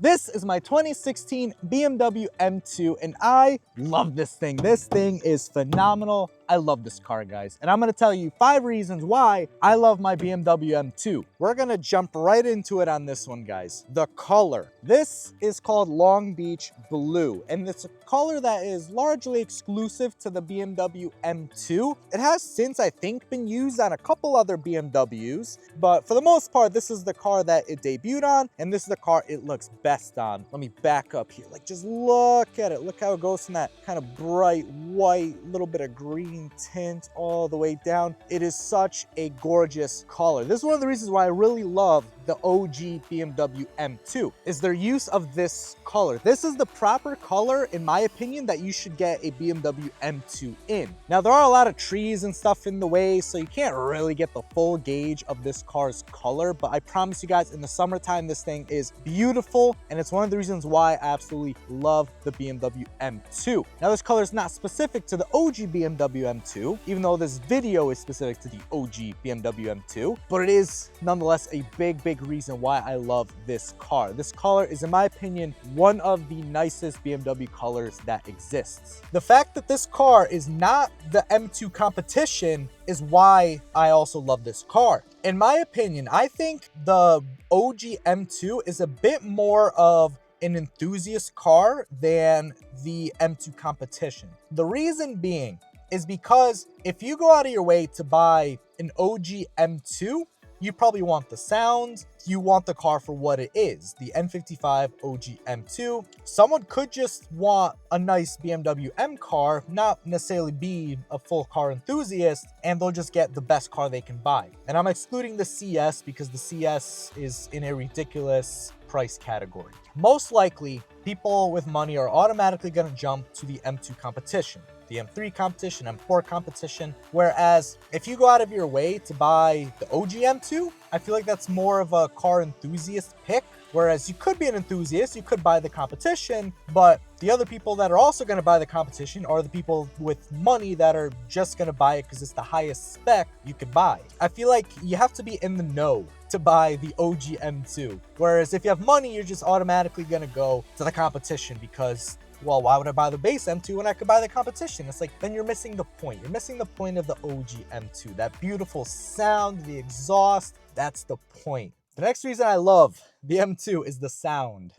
This is my 2016 BMW M2 and I love this thing. This thing is phenomenal. I love this car, guys. And I'm gonna tell you 5 reasons why I love my BMW M2. We're gonna jump right into it on this one, guys. The color. This is called Long Beach Blue, and it's a color that is largely exclusive to the BMW M2. It has since, I think, been used on a couple other BMWs, but for the most part, this is the car that it debuted on, and this is the car it looks best on. Let me back up here. Like, just look at it. Look how it goes from that kind of bright white, little bit of green tint all the way down. It is such a gorgeous color. This is one of the reasons why I really love the OG BMW M2, is their use of this color. This is the proper color, in my opinion, that you should get a BMW M2 in. Now, there are a lot of trees and stuff in the way, so you can't really get the full gauge of this car's color, but I promise you guys, in the summertime, this thing is beautiful, and it's one of the reasons why I absolutely love the BMW M2. Now, this color is not specific to the OG BMW M2, even though this video is specific to the OG BMW M2, but it is nonetheless a big reason why I love this car. This color is, in my opinion, one of the nicest BMW colors that exists. The fact that this car is not the M2 competition is why I also love this car. In my opinion, I think the OG M2 is a bit more of an enthusiast car than the M2 competition. The reason being is because if you go out of your way to buy an OG M2, you probably want the sound, you want the car for what it is, the N55 OG M2. Someone could just want a nice BMW M car, not necessarily be a full car enthusiast, and they'll just get the best car they can buy. And I'm excluding the CS because the CS is in a ridiculous price category. Most likely, people with money are automatically gonna jump to the M2 competition, the M3 competition, M4 competition. Whereas if you go out of your way to buy the OG M2, I feel like that's more of a car enthusiast pick. Whereas you could be an enthusiast, you could buy the competition, but the other people that are also going to buy the competition are the people with money that are just going to buy it because it's the highest spec you could buy. I feel like you have to be in the know to buy the OG M2. Whereas if you have money, you're just automatically going to go to the competition because, well, why would I buy the base M2 when I could buy the competition? It's like, then you're missing the point. You're missing the point of the OG M2. That beautiful sound, the exhaust, that's the point. The next reason I love the M2 is the sound.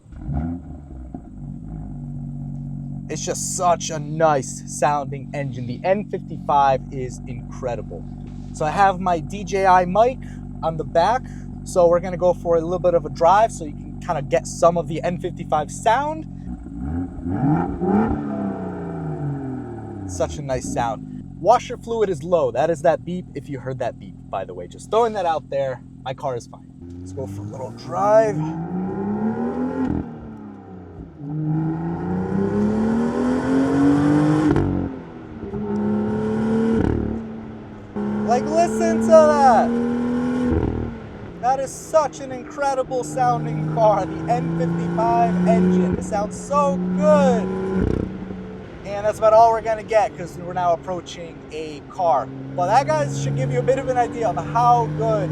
It's just such a nice sounding engine. The N55 is incredible. So I have my DJI mic on the back. So we're gonna go for a little bit of a drive so you can kind of get some of the N55 sound. Such a nice sound. Washer fluid is low. That is that beep if you heard that beep, by the way. Just throwing that out there. My car is fine. Let's go for a little drive. Like, listen to that. That is such an incredible sounding car. The N55 engine. It sounds so good. And that's about all we're gonna get because we're now approaching a car. Well, that, guys, should give you a bit of an idea of how good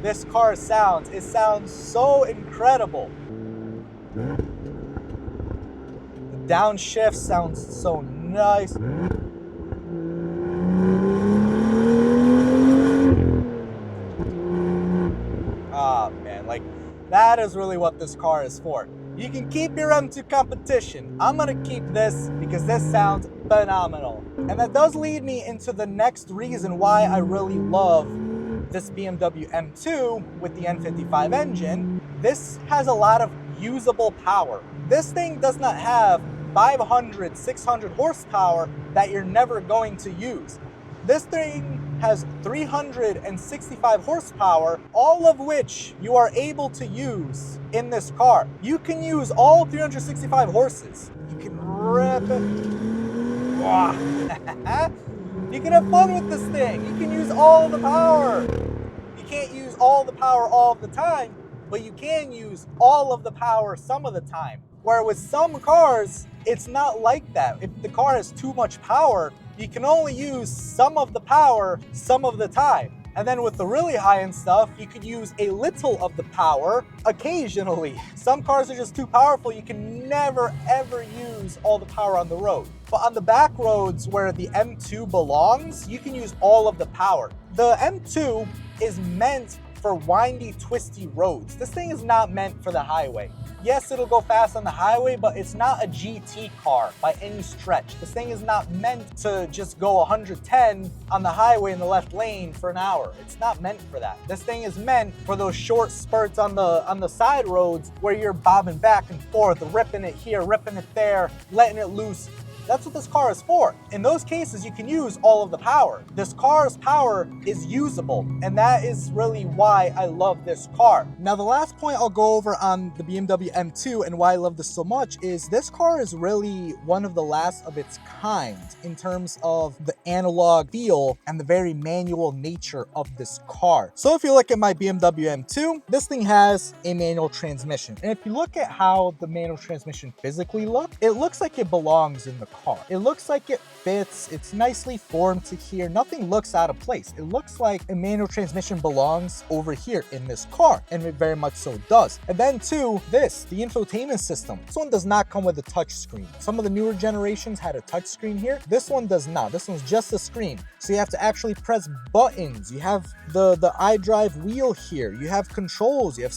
this car sounds. It sounds so incredible. The downshift sounds so nice. Ah, man, like, that is really what this car is for. You can keep your M2 competition. I'm gonna keep this because this sounds phenomenal. And that does lead me into the next reason why I really love this BMW M2 with the N55 engine. This has a lot of usable power. This thing does not have 500, 600 horsepower that you're never going to use. This thing has 365 horsepower, all of which you are able to use in this car. You can use all 365 horses. You can rip it. You can have fun with this thing. You can use all the power. You can't use all the power all of the time, but you can use all of the power some of the time. Where with some cars, it's not like that. If the car has too much power, you can only use some of the power some of the time. And then with the really high-end stuff, you could use a little of the power occasionally. Some cars are just too powerful. You can never, ever use all the power on the road. But on the back roads where the M2 belongs, you can use all of the power. The M2 is meant for windy, twisty roads. This thing is not meant for the highway. Yes, it'll go fast on the highway, but it's not a GT car by any stretch. This thing is not meant to just go 110 on the highway in the left lane for an hour. It's not meant for that. This thing is meant for those short spurts on the side roads where you're bobbing back and forth, ripping it here, ripping it there, letting it loose. That's what this car is for. In those cases, you can use all of the power. This car's power is usable, and that is really why I love this car. Now, the last point I'll go over on the BMW M2 and why I love this so much is this car is really one of the last of its kind in terms of the analog feel and the very manual nature of this car. So if you look at my BMW M2, this thing has a manual transmission. And if you look at how the manual transmission physically looks, it looks like it belongs in the car. It looks like it fits. It's nicely formed to here. Nothing looks out of place. It looks like a manual transmission belongs over here in this car, and it very much so does. And then too, the infotainment system. This one does not come with a touch screen. Some of the newer generations had a touch screen here. This one does not. This one's just a screen. So you have to actually press buttons. You have the iDrive wheel here. You have controls. You have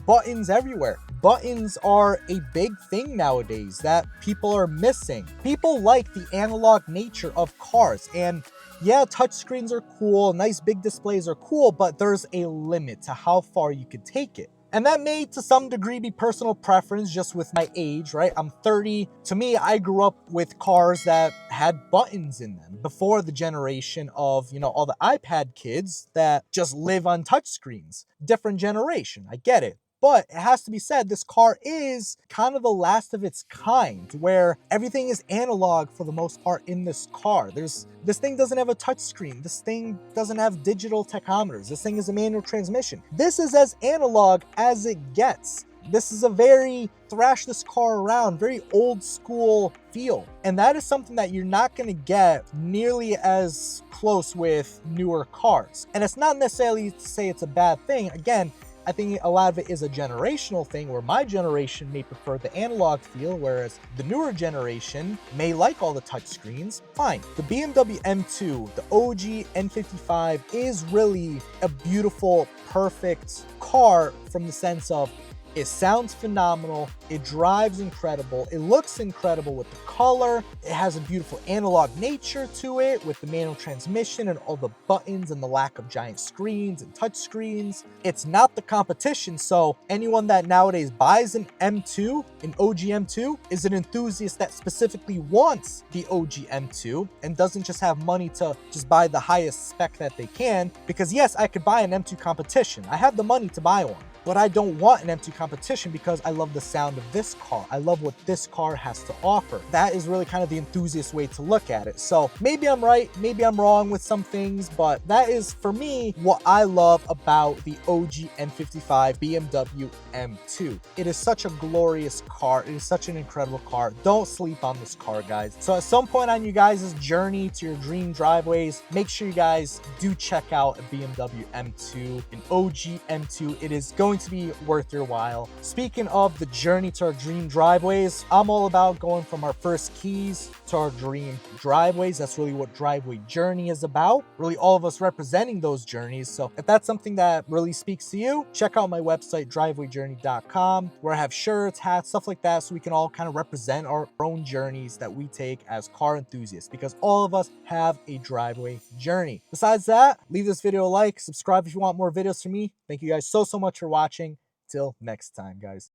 buttons everywhere. Buttons are a big thing nowadays that people are missing. People like the analog nature of cars, and yeah, touchscreens are cool, nice big displays are cool, but there's a limit to how far you can take it. And that may to some degree be personal preference just with my age, right? I'm 30. To me, I grew up with cars that had buttons in them before the generation of, all the iPad kids that just live on touchscreens. Different generation, I get it. But it has to be said, this car is kind of the last of its kind, where everything is analog for the most part in this car. This thing doesn't have a touchscreen. This thing doesn't have digital tachometers. This thing is a manual transmission. This is as analog as it gets. This is a very thrash this car around, very old school feel. And that is something that you're not going to get nearly as close with newer cars. And it's not necessarily to say it's a bad thing. Again, I think a lot of it is a generational thing where my generation may prefer the analog feel, whereas the newer generation may like all the touchscreens. Fine. The BMW M2, the OG N55 is really a beautiful, perfect car from the sense of it sounds phenomenal, it drives incredible, it looks incredible with the color, it has a beautiful analog nature to it with the manual transmission and all the buttons and the lack of giant screens and touch screens. It's not the competition, so anyone that nowadays buys an M2, an OG M2, is an enthusiast that specifically wants the OG M2 and doesn't just have money to just buy the highest spec that they can, because yes, I could buy an M2 competition. I have the money to buy one. But I don't want an M2 competition because I love the sound of this car. I love what this car has to offer. That is really kind of the enthusiast way to look at it. So maybe I'm right, maybe I'm wrong with some things, but that is, for me, what I love about the OG N55 BMW M2. It is such a glorious car. It is such an incredible car. Don't sleep on this car, guys. So at some point on you guys' journey to your dream driveways, make sure you guys do check out a BMW M2, an OG M2. It is going to be worth your while. Speaking of the journey to our dream driveways, I'm all about going from our first keys to our dream driveways. That's really what Driveway Journey is about. Really all of us representing those journeys. So if that's something that really speaks to you, check out my website, drivewayjourney.com, where I have shirts, hats, stuff like that, so we can all kind of represent our own journeys that we take as car enthusiasts, because all of us have a driveway journey. Besides that, leave this video a like, subscribe if you want more videos from me. Thank you guys so much for watching. Till next time, guys.